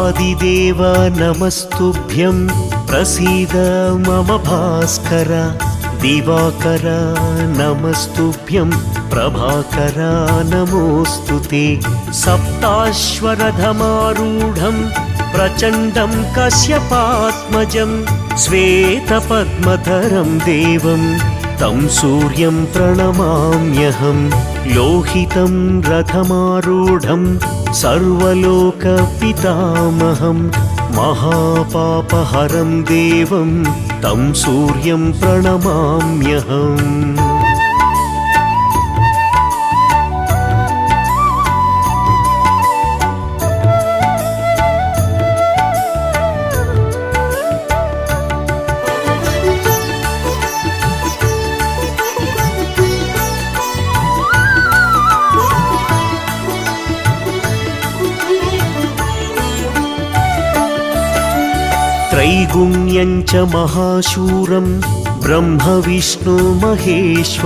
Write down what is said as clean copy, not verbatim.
आदिदेव नमस्तुभ्यं प्रसीद मम भास्कर दिवाकर नमस्तुभ्यं प्रभाकर नमोऽस्तु ते सप्ताश्वरथमारूढं प्रचण्डं कश्यपात्मजं श्वेतपद्मधरं देवं तं सूर्यं प्रणमाम्यहं लोहितं रथमारूढं सर्वलोकपितामहं महापापहरं देवं तं सूर्यं प्रणमाम्यहम् त्रैगुण्यं च महाशूरं ब्रह्म विष्णु महेश्वर